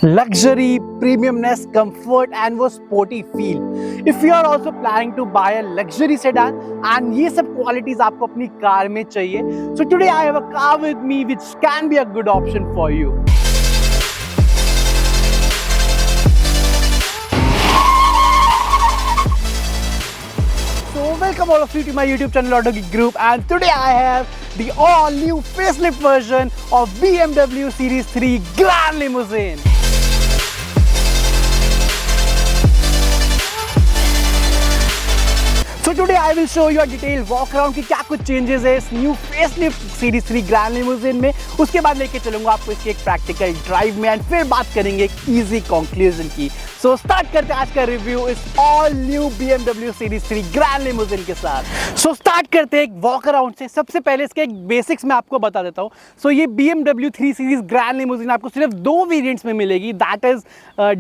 Luxury, premiumness, comfort and वो sporty feel. If you are also planning to buy a luxury sedan and ये सब qualities आपको अपनी car में चाहिए, so today I have a car with me which can be a good option for you. So welcome all of you to my YouTube channel Auto Geek Group, and today I have the all new facelift version of BMW Series 3 Grand Limousine. So today I will show you a detailed walk around कि क्या कुछ changes है इस new facelift Series 3 Grand Limousine में. उसके बाद लेके चलूंगा आपको इसके एक practical drive में and फिर बात करेंगे एक easy conclusion की. So start करते हैं आज का रिव्यू इस all new BMW Series 3 Grand Limousine के साथ. So start करते हैं एक walk around से. सबसे पहले इसके एक basics मैं आपको बता देता हूँ. So ये BMW 3 Series Grand Limousine आपको सिर्फ दो variants में मिलेगी. That is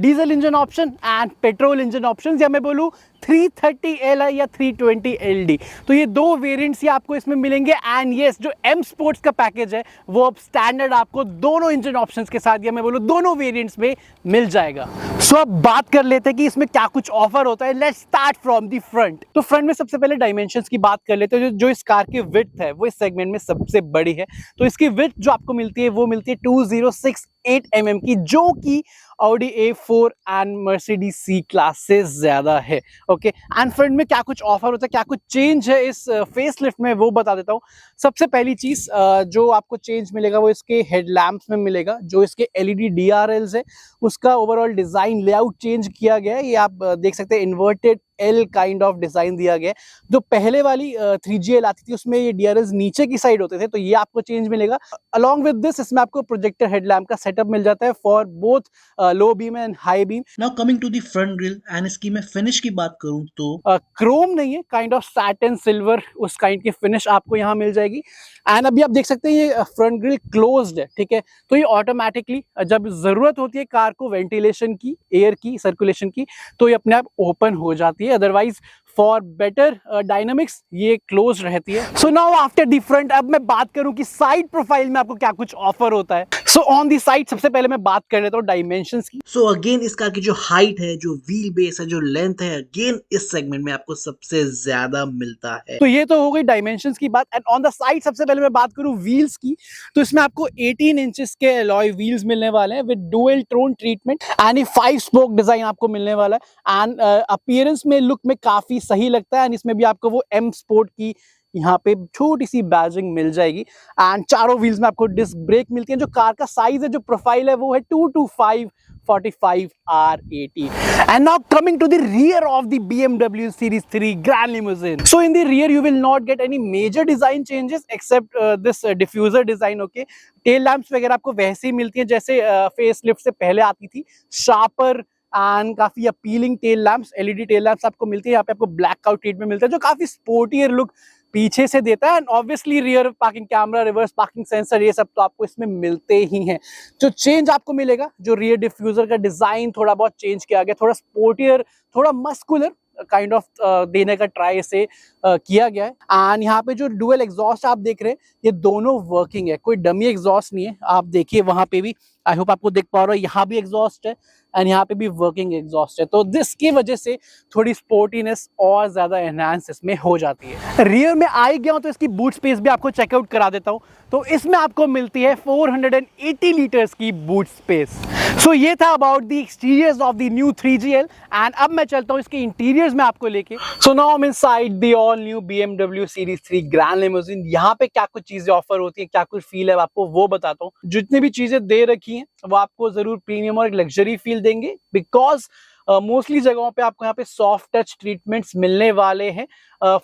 diesel engine option and petrol engine options, या मैं बोलूँ 330Li या 320LD. तो ये दो वेरिएंट्स ही आपको इसमें मिलेंगे. एंड यस, जो M स्पोर्ट्स का पैकेज है वो अब स्टैंडर्ड आपको दोनों इंजन ऑप्शंस के साथ, या मैं बोलूँ दोनों वेरिएंट्स में मिल जाएगा. सो अब बात कर लेते हैं कि इसमें क्या कुछ ऑफर होता है. Let's start from the front. तो फ्रंट में सबसे पहले डायमेंशंस की बात कर लेते हैं. जो इस कार की विड्थ है वो इस सेगमेंट में सबसे बड़ी है. तो इसकी विड्थ जो आपको मिलती है वो मिलती है 2068 mm की, जो कि Audi A4 and Mercedes C class से ज्यादा है. ओके, एंड फ्रंट में क्या कुछ ऑफर होता है, क्या कुछ चेंज है इस फेसलिफ्ट में, वो बता देता हूँ. सबसे पहली चीज जो आपको चेंज मिलेगा वो इसके हेडलैम्प्स में मिलेगा. जो इसके LED DRLs है उसका ओवरऑल डिजाइन लेआउट चेंज किया गया है. ये आप देख सकते हैं inverted L kind of design दिया गया है. जो पहले वाली 3GL आती थी उसमें ये DRLs नीचे की साइड होते थे, तो ये आपको चेंज मिलेगा. अलॉन्ग विद दिस इसमें आपको प्रोजेक्टर हेडलैम्प का सेटअप मिल जाता है for both low beam and high beam. Now coming to the front grille and इसकी मैं फिनिश की बात करूं तो क्रोम नहीं है, काइंड ऑफ सैटिन सिल्वर उस काइंड की फिनिश आपको यहाँ मिल जाएगी. एंड अभी आप देख सकते हैं ये फ्रंट ग्रिल क्लोज्ड है. ठीक है, तो ये ऑटोमेटिकली जब जरूरत होती है कार को वेंटिलेशन की, एयर की सर्कुलेशन की, तो ये अपने आप ओपन हो जाती है. अदरवाइज फॉर बेटर डायनामिक्स ये क्लोज रहती है. So now after the front अब मैं बात करूं कि साइड प्रोफाइल में आपको क्या कुछ ऑफर होता है. सो ऑन दी साइड सबसे पहले मैं बात कर लेता हूँ डायमेंशंस की. सो अगेन इस कार की जो हाइट है, जो व्हील बेस है, जो लेंथ है, अगेन इस सेगमेंट में आपको सबसे ज्यादा मिलता है. तो ये तो हो गई डायमेंशंस की बात. एंड ऑन द साइड सबसे पहले मैं बात करूं व्हील्स की, तो इसमें आपको 18 इंचेस के अलॉय व्हील्स मिलने वाले हैं with dual tone treatment. And ये 5 स्पोक डिजाइन आपको मिलने वाला है. एंड अपीयरेंस में, लुक में काफी सही लगता है. एंड इसमें भी आपको वो M स्पोर्ट की यहाँ पे छोटी सी बैजिंग मिल जाएगी. एंड चारों व्हील्स में आपको डिस्क ब्रेक मिलती है. जो कार का साइज है, जो प्रोफाइल है, वो है 225 45 R80. And now coming to the rear of the BMW Series 3 Grand Limousine. So in the rear you will not get any major design changes except this diffuser design. Okay, tail lamps वगैरह आपको वैसे ही मिलती हैं जैसे facelift से पहले आती थी. शार्पर एंड काफी appealing tail lamps, LED tail lamps आपको मिलती है. यहाँ पे आपको ब्लैक आउट ट्रीटमेंट मिलता है जो काफी स्पोर्टियर लुक पीछे से देता है. And obviously rear parking camera, reverse parking sensor, ये सब तो आपको इसमें मिलते ही हैं. जो चेंज आपको मिलेगा, जो रियर डिफ्यूजर का डिजाइन थोड़ा बहुत चेंज किया गया, थोड़ा स्पोर्टियर, थोड़ा मस्कुलर काइंड ऑफ देने का ट्राई इसे किया गया है. एंड यहाँ पे जो डुअल एग्जॉस्ट आप देख रहे हैं ये दोनों वर्किंग है, कोई डमी एग्जॉस्ट नहीं है. आप देखिए वहां पे भी, आई होप आपको देख पा रहे हो, यहाँ भी एग्जॉस्ट है एंड यहाँ पे भी वर्किंग एग्जॉस्ट है. तो जिसकी वजह से थोड़ी स्पोर्टीनेस और ज्यादा एनहांस इसमें हो जाती है. रियर में आई गया हूँ तो इसकी बूट स्पेस भी आपको चेकआउट करा देता हूँ. तो इसमें आपको मिलती है 480 लीटर्स की बूट स्पेस. सो ये था about the exteriors of the new 3GL. And अब मैं चलता हूँ इसके इंटीरियर्स में आपको लेके. So now I am inside the all new BMW Series 3 Grand Limousine. यहाँ पे क्या कुछ चीजें ऑफर होती है, क्या कुछ फील है आपको वो बताता हूँ. जितनी भी चीजें दे रखी हैं वो आपको जरूर प्रीमियम और एक लग्जरी फील देंगे, बिकॉज मोस्टली जगहों पे आपको यहाँ पे सॉफ्ट टच ट्रीटमेंटस मिलने वाले हैं.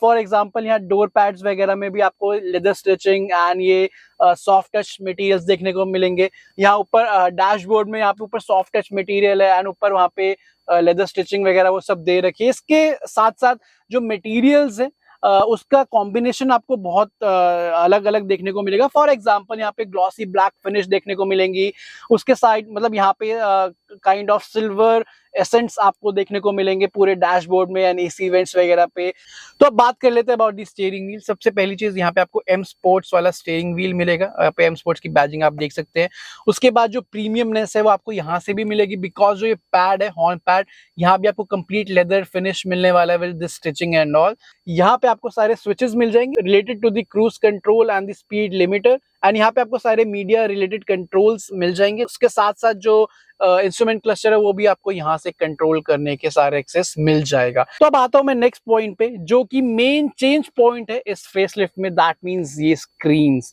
फॉर एग्जांपल यहाँ डोर पैड्स वगैरह में भी आपको लेदर स्टिचिंग एंड ये सॉफ्ट टच मटेरियल्स देखने को मिलेंगे. यहाँ ऊपर डैशबोर्ड में यहाँ पे ऊपर सॉफ्ट टच मटेरियल है एंड ऊपर वहाँ पे लेदर स्टिचिंग वगैरह वो सब दे रखी है. इसके साथ साथ जो मटेरियल्स है उसका कॉम्बिनेशन आपको बहुत अलग अलग देखने को मिलेगा. फॉर एग्जांपल यहाँ पे ग्लॉसी ब्लैक फिनिश देखने को मिलेंगी. उसके साइड मतलब यहाँ पे काइंड ऑफ सिल्वर एसेंट्स आपको देखने को मिलेंगे पूरे डैशबोर्ड में एंड एसी वेंट्स वगैरह पे। तो अब बात कर लेते हैं अबाउट दी स्टीयरिंग व्हील। सबसे पहली चीज यहाँ पे आपको एम स्पोर्ट्स वाला स्टीयरिंग व्हील मिलेगा, यहाँ पे एम स्पोर्ट्स की बैजिंग आप देख सकते हैं। उसके बाद जो प्रीमियमनेस है वो आपको यहाँ से भी मिलेगी, बिकॉज जो ये पैड है हॉर्न पैड, यहाँ भी आपको कंप्लीट लेदर फिनिश मिलने वाला है with this stitching and all. यहाँ पे आपको सारे स्विचेस मिल जाएंगे related to the cruise control and the speed limiter, and यहाँ पे आपको सारे मीडिया रिलेटेड कंट्रोल्स मिल जाएंगे। उसके साथ साथ जो इंस्ट्रूमेंट क्लस्टर है वो भी आपको यहाँ से कंट्रोल करने के सारे एक्सेस मिल जाएगा। तो अब आता हूँ मैं नेक्स्ट पॉइंट पे, जो कि मेन चेंज पॉइंट है इस फेसलिफ्ट में, दैट मींस ये स्क्रीन्स।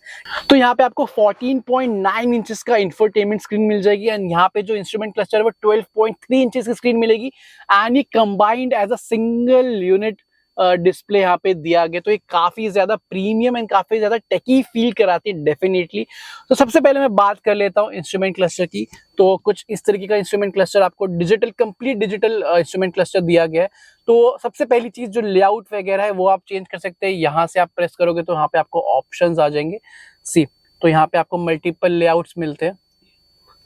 तो यहाँ पे आपको 14.9 इंचेस का इंफोटेनमेंट स्क्रीन मिल जाएगी, एंड यहाँ पे जो इंस्ट्रूमेंट क्लस्टर है वो 12.3 इंचेस की स्क्रीन मिलेगी, एंड ये combined as a single unit display यहाँ पे दिया गया। तो ये काफी ज्यादा प्रीमियम एंड काफी ज्यादा टेकी फील कराती है डेफिनेटली। तो सबसे पहले मैं बात कर लेता हूँ इंस्ट्रूमेंट क्लस्टर की। तो कुछ इस तरीके का इंस्ट्रूमेंट क्लस्टर आपको digital, complete digital instrument cluster दिया गया है। तो सबसे पहली चीज जो लेआउट वगैरह है वो आप चेंज कर सकते हैं। यहाँ से आप प्रेस करोगे तो यहाँ पे आपको ऑप्शंस आ जाएंगे। सी, तो यहाँ पे आपको मल्टीपल लेआउट्स मिलते हैं।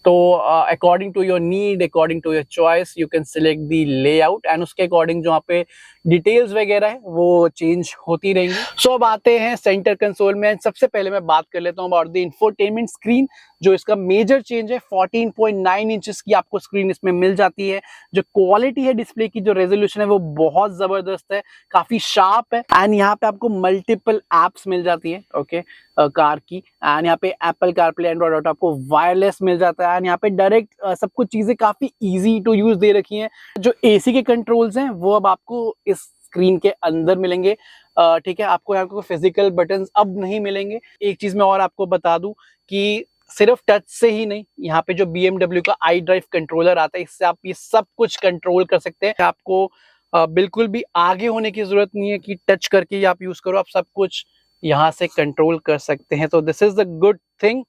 तो according to your need, according to your choice, you can select the layout, and उसके अकॉर्डिंग जो यहाँ पे डिटेल्स वगैरह है वो चेंज होती रहेंगी। सो अब आते हैं सेंटर कंसोल में। सबसे पहले मैं बात कर लेता हूँ अबाउट द इंफोटेनमेंट स्क्रीन। जो इसका मेजर चेंज है, 14.9 इंचेस की आपको स्क्रीन इसमें मिल जाती है। जो क्वालिटी है डिस्प्ले की, जो रेजोल्यूशन है वो बहुत जबरदस्त है, काफी शार्प है, एंड यहाँ पे आपको मल्टीपल एप्स मिल जाती है ओके कार की, एंड यहाँ पे एप्पल कारप्ले, एंड्रॉइड ऑटो आपको वायरलेस मिल जाता है, एंड यहाँ पे डायरेक्ट सब कुछ चीजें काफी इजी टू यूज दे रखी हैं। जो एसी के कंट्रोल्स हैं वो अब आपको इस स्क्रीन के अंदर मिलेंगे, ठीक है। आपको यहाँ पे फिजिकल बटन्स अब नहीं मिलेंगे। एक चीज मैं और आपको बता दूं कि सिर्फ टच से ही नहीं, यहाँ पे जो BMW का iDrive कंट्रोलर आता है, इससे आप ये सब कुछ कंट्रोल कर सकते हैं। आपको बिल्कुल भी आगे होने की जरूरत नहीं है कि टच करके ही आप यूज करो, आप सब कुछ यहाँ से कंट्रोल कर सकते हैं। तो this is the good thing.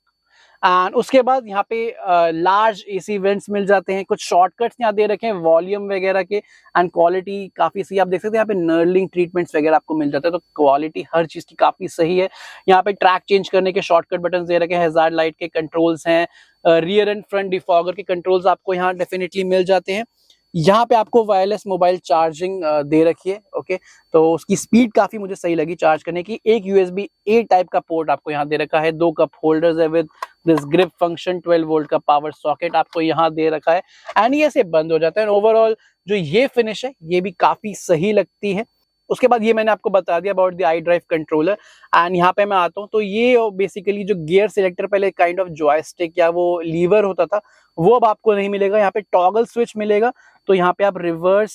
And उसके बाद यहाँ पे लार्ज एसी वेंट्स मिल जाते हैं। कुछ शॉर्टकट्स यहाँ दे रखे हैं वॉल्यूम वगैरह के, एंड क्वालिटी काफी सही, आप देख सकते हैं। यहाँ पे नर्लिंग ट्रीटमेंट्स वगैरह आपको मिल जाता है, तो क्वालिटी हर चीज की काफी सही है। यहाँ पे ट्रैक चेंज करने के शॉर्टकट बटन दे रखे हैं, हैजार्ड लाइट के कंट्रोल्स हैं, रियर एंड फ्रंट डिफॉगर के कंट्रोल्स आपको यहाँ डेफिनेटली मिल जाते हैं। यहाँ पे आपको वायरलेस मोबाइल चार्जिंग दे रखी है ओके। तो उसकी स्पीड काफी मुझे सही लगी चार्ज करने की। एक USB-A टाइप का पोर्ट आपको यहाँ दे रखा है। 2 कप होल्डर्स है with this grip function. 12 volt का पावर सॉकेट आपको यहाँ दे रखा है, एंड ये से बंद हो जाता है। ओवरऑल जो ये फिनिश है ये भी काफी सही लगती है। उसके बाद ये मैंने आपको बता दिया about the iDrive controller, and यहाँ पे मैं आता हूँ। तो ये बेसिकली जो गियर सिलेक्टर पहले काइंड ऑफ जॉयस्टिक या वो लीवर होता था, वो अब आपको नहीं मिलेगा। यहाँ पे टॉगल स्विच मिलेगा। तो यहाँ पे आप reverse,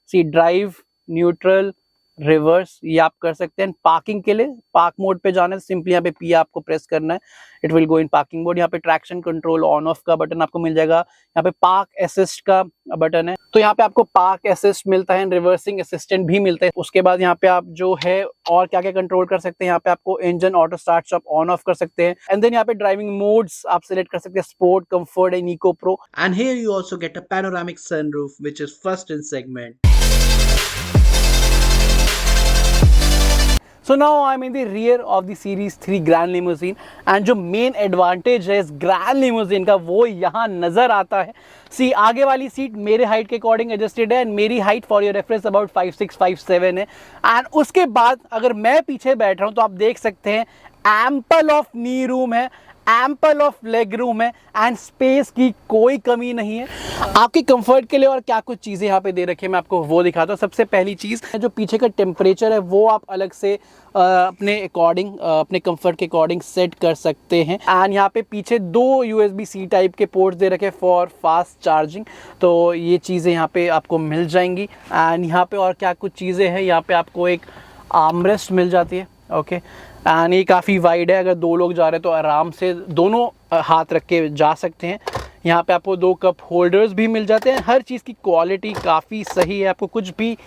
C drive, neutral, reverse ये आप कर सकते हैं। पार्किंग के लिए पार्क मोड पे जाना है, सिंपली यहाँ पे P आपको प्रेस करना है, it will go in parking mode. यहाँ पे ट्रैक्शन कंट्रोल ऑन ऑफ का बटन आपको मिल जाएगा। यहाँ पे पार्क असिस्ट का बटन है, तो यहाँ पे आपको पार्क असिस्ट मिलता है, रिवर्सिंग असिस्टेंट भी मिलता है। उसके बाद यहाँ पे आप जो है और क्या क्या कंट्रोल कर सकते हैं, यहाँ पे आपको engine auto start stop on off कर सकते हैं, एंड देन यहाँ पे ड्राइविंग मोड्स आप सिलेक्ट कर सकते हैं, sport, comfort and eco pro. And here you also get a panoramic sunroof, which is first in segment. So now I'm in the rear of the Series 3 Grand Limousine, and जो main advantage है इस Grand Limousine का वो यहाँ नजर आता है। सी, आगे वाली सीट मेरे हाइट के अकॉर्डिंग एडजस्टेड है, एंड मेरी height for your reference about 5'6", 5'7" है। एंड उसके बाद अगर मैं पीछे बैठ रहा हूँ तो आप देख सकते हैं एम्पल ऑफ नी रूम है, एम्पल ऑफ लेग रूम है, एंड स्पेस की कोई कमी नहीं है। आपके कंफर्ट के लिए और क्या कुछ चीज़ें यहाँ पे दे रखी है मैं आपको वो दिखाता हूँ। सबसे पहली चीज़ जो पीछे का टेम्परेचर है वो आप अलग से अपने अकॉर्डिंग, अपने कंफर्ट के अकॉर्डिंग सेट कर सकते हैं। एंड यहाँ पे पीछे 2 USB-C टाइप के पोर्ट्स दे रखे फॉर फास्ट चार्जिंग, तो ये चीज़ें यहाँ पे आपको मिल जाएंगी। एंड यहाँ पे और क्या कुछ चीज़ें हैं, यहाँ पे आपको एक आर्मरेस्ट मिल जाती है ओके, एंड ये काफ़ी वाइड है, अगर 2 लोग जा रहे हैं तो आराम से दोनों हाथ रख के जा सकते हैं। यहाँ पे आपको 2 कप होल्डर्स भी मिल जाते हैं। हर चीज़ की क्वालिटी काफ़ी सही है, आपको कुछ भी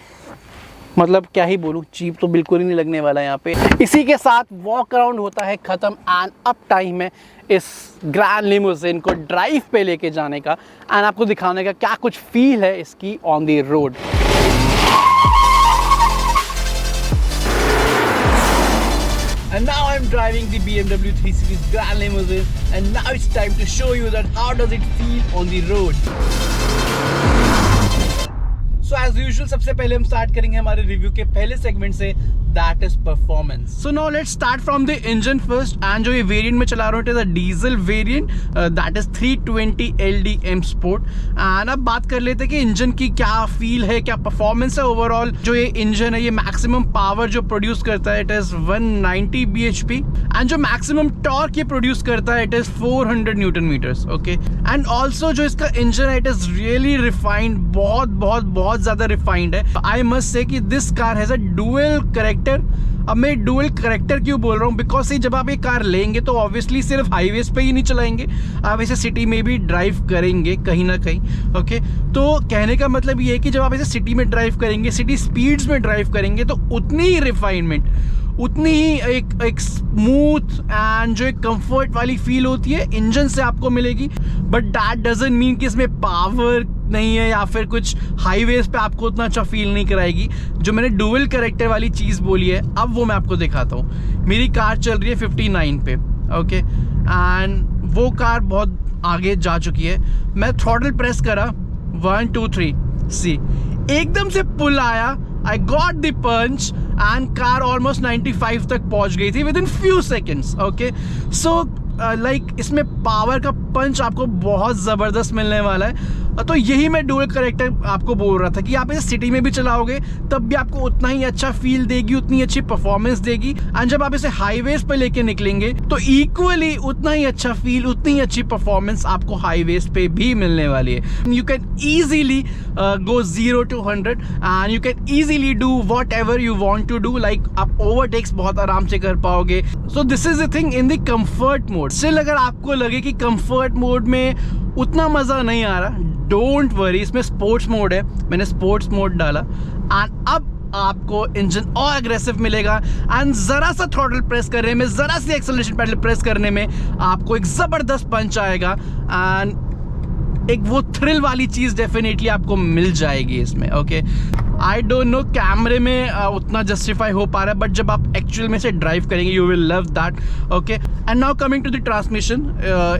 मतलब क्या ही बोलूँ, चीप तो बिल्कुल ही नहीं लगने वाला है यहाँ पे। इसी के साथ वॉक अराउंड होता है ख़त्म, एंड अब टाइम है इस ग्रैंड लिमोजिन को ड्राइव पे लेके जाने का, एंड आपको दिखाने का क्या कुछ फील है इसकी on the road. And now I'm driving the BMW 3 Series Grand Limousine, and now it's time to show you that how does it feel on the road. So as usual सबसे पहले हम start करेंगे हमारे review के पहले segment से, that is performance. So now let's start from the engine first. And जो ये वेरिएंट में चला रहा हूँ, it is a diesel variant, that is 320 LDM sport. And अब बात कर लेते हैं कि इंजन की क्या फील है, क्या परफॉर्मेंस है ओवरऑल. जो ये इंजन है, ये मैक्सिमम पावर जो प्रोड्यूस करता है, इट इज 190 bhp. एंड जो मैक्सिमम टॉर्क ये प्रोड्यूस करता है, it is 400 newton metres. Okay, and also जो इसका इंजन है, इट इज रियली रिफाइंड, बहुत बहुत बहुत ज्यादा रिफाइंड है. आई मस्ट से कि this car has a dual character. अब मैं डुअल कैरेक्टर क्यों बोल रहा हूँ, बिकॉज जब आप ये कार लेंगे तो ऑब्वियसली सिर्फ हाईवेज पे ही नहीं चलाएंगे, आप इसे सिटी में भी ड्राइव करेंगे कहीं ना कहीं. ओके, तो कहने का मतलब ये है कि जब आप इसे सिटी में ड्राइव करेंगे, सिटी स्पीड्स में ड्राइव करेंगे, तो उतनी ही रिफाइनमेंट, उतनी ही एक स्मूथ एंड जो एक कंफर्ट वाली फील होती है इंजन से आपको मिलेगी. बट दैट डजंट मीन कि इसमें पावर नहीं है या फिर कुछ हाईवेज पे आपको उतना अच्छा फील नहीं कराएगी. जो मैंने डुअल कैरेक्टर वाली चीज़ बोली है, अब वो मैं आपको दिखाता हूँ. मेरी कार चल रही है 59 पे. ओके, एंड वो कार बहुत आगे जा चुकी है. मैं थ्रॉटल प्रेस करा, 1 2 3 सी, एकदम से पुल आया, I got the punch and car almost 95 तक पहुंच गई थी within few seconds. Okay, so इसमें पावर का पंच आपको बहुत ज़बरदस्त मिलने वाला है. तो यही मैं डुअल कैरेक्टर आपको बोल रहा था कि आप इसे सिटी में भी चलाओगे तब भी आपको उतना ही अच्छा फील देगी, उतनी अच्छी परफॉर्मेंस देगी. एंड जब आप इसे हाईवेज पे लेके निकलेंगे तो इक्वली उतना ही अच्छा फील, उतनी ही अच्छी परफॉर्मेंस आपको हाईवेज पे भी मिलने वाली है. You can easily go 0 to 100 and you can easily do whatever you want to do. Like आप ओवरटेक्स बहुत आराम से कर पाओगे. So this is the thing in the comfort mode. Still अगर आपको लगे कि कंफर्ट मोड में उतना मज़ा नहीं आ रहा, डोंट वरी, इसमें स्पोर्ट्स मोड है, मैंने स्पोर्ट्स मोड डाला. एंड अब आपको इंजन और एग्रेसिव मिलेगा. एंड ज़रा सा थ्रॉटल प्रेस करने में, ज़रा सी एक्सेलरेशन पैडल प्रेस करने में आपको एक ज़बरदस्त पंच आएगा. एंड एक वो थ्रिल वाली चीज़ डेफिनेटली आपको मिल जाएगी इसमें. ओके, आई डोंट नो कैमरे में उतना जस्टिफाई हो पा रहा है, बट जब आप एक्चुअल में से ड्राइव करेंगे you will love that. Okay, and now coming to the transmission,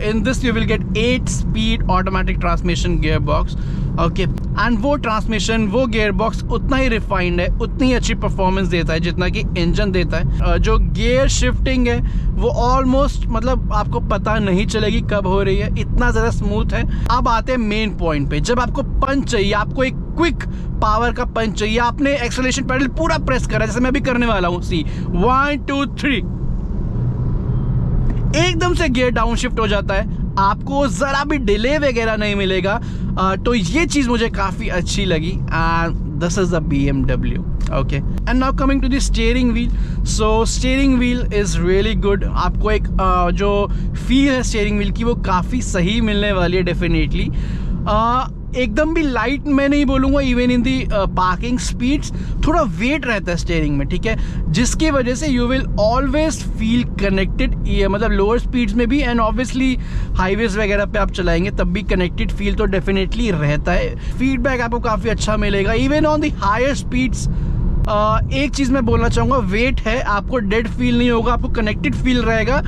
in this you will get 8 speed automatic transmission gear box. Okay, and वो ट्रांसमिशन, वो गियर बॉक्स उतना ही रिफाइंड है, उतनी अच्छी परफॉर्मेंस देता है जितना कि इंजन देता है. जो गियर शिफ्टिंग है वो ऑलमोस्ट, मतलब आपको पता नहीं चलेगी कब हो रही है, इतना ज़्यादा स्मूथ है. अब आते हैं मेन पॉइंट पे. जब आपको पंच चाहिए, आपको एक क्विक पावर का पंच चाहिए, आपने एक्सेलरेशन पैडल पूरा प्रेस करा जैसे मैं भी करने वाला हूँ. सी 1 2 3, एकदम से गियर डाउन शिफ्ट हो जाता है, आपको ज़रा भी डिले वगैरह नहीं मिलेगा. तो ये चीज़ मुझे काफ़ी अच्छी लगी. And this is the BMW. Okay, and now coming to the steering wheel. So steering wheel is really good. आपको एक जो फील है स्टीयरिंग व्हील की वो काफ़ी सही मिलने वाली है डेफिनेटली. एकदम भी लाइट मैं नहीं बोलूँगा. Even in the parking speeds थोड़ा वेट रहता है स्टीयरिंग में, ठीक है, जिसकी वजह से you will always feel connected. ये मतलब लोअर स्पीड्स में भी एंड ऑब्वियसली हाईवेज वगैरह पे आप चलाएंगे तब भी कनेक्टेड फील तो डेफिनेटली रहता है. फीडबैक आपको काफ़ी अच्छा मिलेगा even on the higher speeds. एक चीज़ मैं बोलना चाहूँगा, वेट है, आपको डेड फील नहीं होगा, आपको कनेक्टेड फील रहेगा.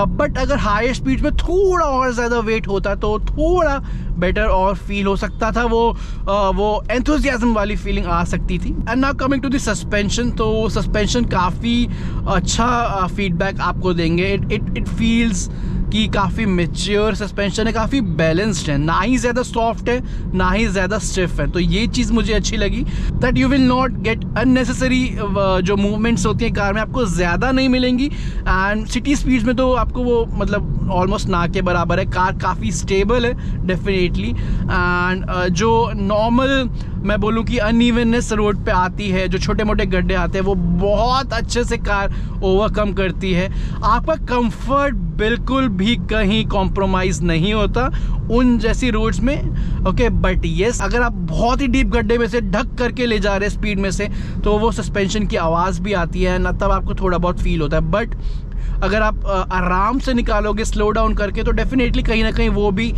बट अगर हायर स्पीड में थोड़ा और ज़्यादा वेट होता तो थोड़ा बेटर और फील हो सकता था, वो एंथुसियाज्म वाली फीलिंग आ सकती थी. And now coming to the suspension. तो सस्पेंशन काफ़ी अच्छा फीडबैक आपको देंगे. इट फील्स कि काफ़ी मैच्योर सस्पेंशन है, काफ़ी बैलेंस्ड है, ना ही ज़्यादा सॉफ्ट है ना ही ज़्यादा स्टिफ है. तो ये चीज़ मुझे अच्छी लगी, that you will not gate unnecessary जो मूवमेंट्स होती हैं कार में आपको ज़्यादा नहीं मिलेंगी. एंड सिटी स्पीड्स में तो आपको वो मतलब ऑलमोस्ट ना के बराबर है. कार काफ़ी स्टेबल है डेफिनेटली. एंड जो नॉर्मल मैं बोलूँ कि अनइवननेस रोड पे आती है, जो छोटे मोटे गड्ढे आते हैं, वो बहुत अच्छे से कार ओवरकम करती है. आपका कंफर्ट बिल्कुल भी कहीं कॉम्प्रोमाइज़ नहीं होता उन जैसी रोड्स में. ओके, बट येस, अगर आप बहुत ही डीप गड्ढे में से ढक करके ले जा रहे हैं स्पीड में से तो वो सस्पेंशन की आवाज़ भी आती है ना, तब आपको थोड़ा बहुत फील होता है. बट अगर आप आराम से निकालोगे स्लो डाउन करके तो डेफिनेटली कहीं ना कहीं वो भी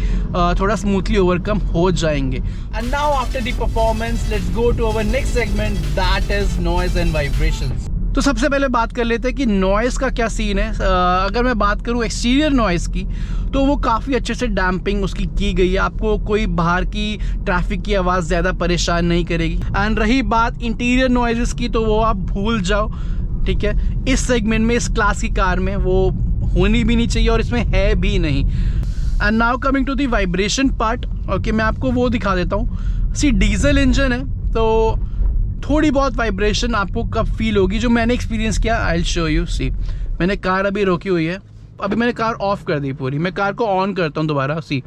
थोड़ा स्मूथली ओवरकम हो जाएंगे. And now after the performance let's go to our next segment, that is noise and vibrations. तो सबसे पहले बात कर लेते हैं कि नॉइज़ का क्या सीन है। अगर मैं बात करूँ एक्सटीरियर नॉइज़ की, तो वो काफ़ी अच्छे से डैम्पिंग उसकी की गई है, आपको कोई बाहर की ट्रैफिक की आवाज़ ज़्यादा परेशान नहीं करेगी। एंड रही बात इंटीरियर नॉइज़ की, तो वो आप भूल जाओ, ठीक है। इस सेगमेंट में, इस क्लास की कार में वो होनी भी नहीं चाहिए और इसमें है भी नहीं। And now coming to the vibration part, okay, मैं आपको वो दिखा देता हूँ। सी डीजल इंजन है, तो थोड़ी बहुत वाइब्रेशन आपको कब फील होगी, जो मैंने एक्सपीरियंस किया, आई विल शो यू। सी, मैंने कार अभी रोकी हुई है, अभी मैंने कार ऑफ कर दी पूरी, मैं कार को ऑन करता हूँ दोबारा। सी,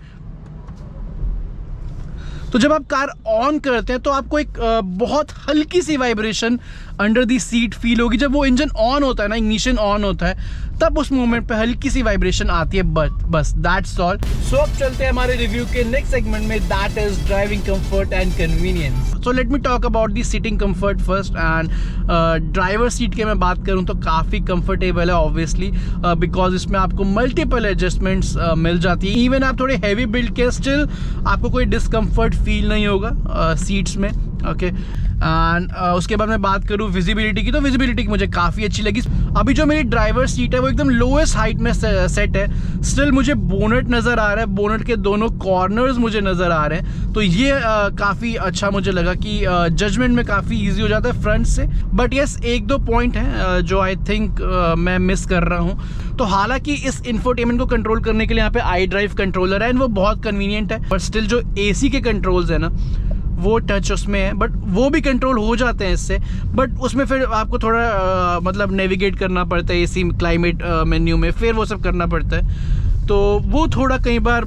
तो जब आप कार ऑन करते हैं तो आपको एक बहुत हल्की सी vibration under the seat feel होगी। जब वो इंजन ऑन होता है ना, इग्निशन ऑन होता है, तब उस मोमेंट पे हल्की सी वाइब्रेशन आती है, बस दैट्स ऑल। सो अब चलते हैं हमारे रिव्यू के नेक्स्ट सेगमेंट में, that is driving comfort and convenience. So let me talk about the seating comfort first. And driver seat की मैं बात करूं तो काफ़ी कंफर्टेबल है ऑब्वियसली, बिकॉज इसमें आपको मल्टीपल एडजस्टमेंट्स मिल जाती है। इवन आप थोड़े हैवी बिल्ड के, स्टिल आपको कोई डिस्कम्फर्ट फील नहीं होगा सीट्स में, ओके। एंड उसके बाद मैं बात करूँ विजिबिलिटी की, तो विजिबिलिटी मुझे काफ़ी अच्छी लगी। अभी जो मेरी ड्राइवर सीट है वो एकदम लोएस्ट हाइट में सेट है, स्टिल मुझे बोनट नज़र आ रहा है, बोनट के दोनों कॉर्नर्स मुझे नज़र आ रहे हैं, तो ये काफ़ी अच्छा मुझे लगा कि जजमेंट में काफ़ी ईजी हो जाता है फ्रंट से। बट यस, एक दो पॉइंट हैं जो आई थिंक मैं मिस कर रहा हूँ। तो हालांकि इस इंफोटेनमेंट को कंट्रोल करने के लिए यहाँ पे आई ड्राइव कंट्रोलर है, एंड वो बहुत कन्वीनियंट है, बट स्टिल जो AC के कंट्रोल्स है ना, वो टच उसमें है, बट वो भी कंट्रोल हो जाते हैं इससे। बट उसमें फिर आपको थोड़ा मतलब नेविगेट करना पड़ता है AC क्लाइमेट मेन्यू में, फिर वो सब करना पड़ता है, तो वो थोड़ा कई बार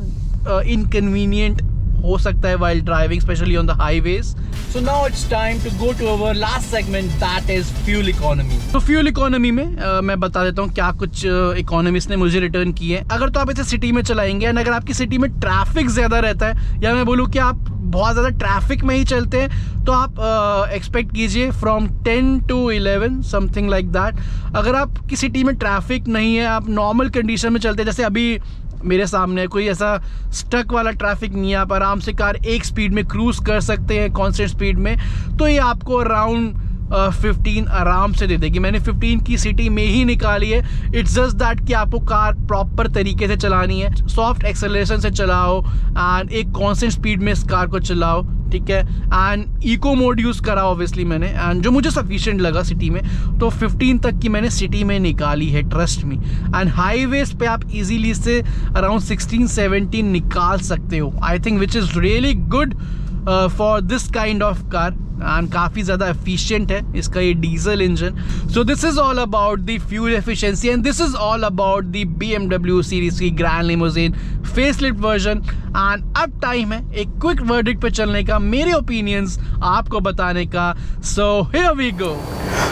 इनकन्वीनियंट हो सकता है while driving, specially on the highways. So now it's time to go to our last segment, that is fuel economy. तो फ्यूल इकोनॉमी में मैं बता देता हूँ क्या कुछ इकोनॉमिस्ट ने मुझे रिटर्न की है। अगर तो आप इसे सिटी में चलाएंगे, एंड अगर आपकी सिटी में ट्रैफिक ज़्यादा रहता है, या मैं बोलूँ कि आप बहुत ज़्यादा ट्रैफिक में ही चलते हैं, तो आप एक्सपेक्ट कीजिए from 10 to 11 something like that. अगर आपकी सिटी में ट्रैफिक नहीं है, आप नॉर्मल कंडीशन में चलते हैं, जैसे अभी मेरे सामने कोई ऐसा स्टक वाला ट्रैफिक नहीं है, आप आराम से कार एक स्पीड में क्रूज कर सकते हैं कांस्टेंट स्पीड में, तो ये आपको अराउंड 15 आराम से दे देगी। मैंने 15 की सिटी में ही निकाली है। इट्स जस्ट दैट कि आपको कार प्रॉपर तरीके से चलानी है, सॉफ्ट एक्सेलरेशन से चलाओ एंड एक कांस्टेंट स्पीड में इस कार को चलाओ, ठीक है। एंड इको मोड यूज़ करा ऑब्वियसली मैंने, एंड जो मुझे सफिशिएंट लगा सिटी में, तो 15 तक की मैंने सिटी में निकाली है, ट्रस्ट मी। एंड हाईवेज पे आप इजीली से अराउंड 16-17 निकाल सकते हो, I think, which is really good for this kind of car, and काफ़ी ज़्यादा एफिशिएंट है इसका ये diesel engine. So this is all about the fuel efficiency, and this is all about the BMW series की grand limousine facelift version. And अब time है एक quick verdict पे चलने का, मेरे ओपिनियंस आपको बताने का। So here we go.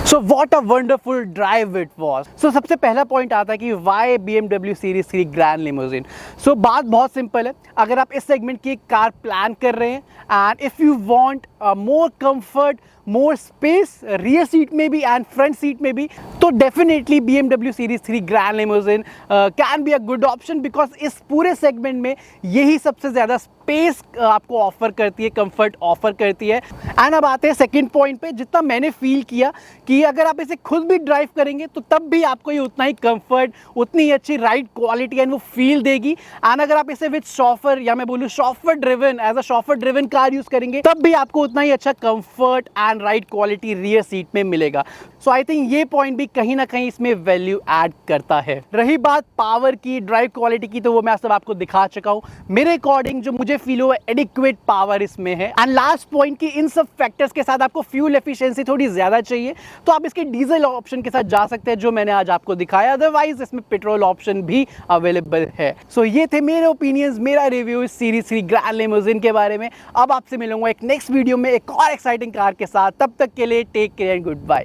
So what a wonderful drive it was. So सबसे पहला पॉइंट आता है कि why BMW series 3 grand limousine. So बात बहुत सिंपल है, अगर आप इस सेगमेंट की कार प्लान कर रहे हैं and if you want more comfort, more space, rear seat में भी एंड फ्रंट सीट में भी, तो definitely BMW series 3 grand limousine can be a good option, because इस पूरे सेगमेंट में यही सबसे ज़्यादा स्पेस आपको ऑफर करती है, कंफर्ट ऑफर करती है। एंड अब आते हैं सेकंड पॉइंट पे, जितना मैंने फील किया कि अगर आप इसे खुद भी ड्राइव करेंगे तो तब भी आपको ये उतना ही कंफर्ट, उतनी ही अच्छी राइड क्वालिटी एंड वो फील देगी। एंड अगर आप इसे विद शॉफर, या मैं बोलूँ chauffeur driven, as a chauffeur driven car use करेंगे, तब भी आपको उतना ही अच्छा comfort and ride quality rear seat में मिलेगा। सो आई थिंक ये पॉइंट भी कहीं ना कहीं इसमें वैल्यू ऐड करता है। रही बात पावर की, ड्राइव क्वालिटी की, तो वो मैं सब आपको दिखा चुका हूँ। मेरे अकॉर्डिंग जो मुझे फील हुआ, एडिक्वेट पावर इसमें है। एंड लास्ट पॉइंट की, इन सब फैक्टर्स के साथ आपको फ्यूल एफिशिएंसी थोड़ी ज्यादा चाहिए, तो आप इसके डीजल ऑप्शन के साथ जा सकते हैं, जो मैंने आज आपको दिखाया। अदरवाइज इसमें पेट्रोल ऑप्शन भी अवेलेबल है। सो ये थे मेरे ओपिनियंस, मेरा रिव्यू इस सीरीज 3 ग्रैंड लिमोजिन के बारे में। अब आपसे मिलूंगा एक नेक्स्ट वीडियो में एक और एक्साइटिंग कार के साथ। तब तक के लिए take care and good bye.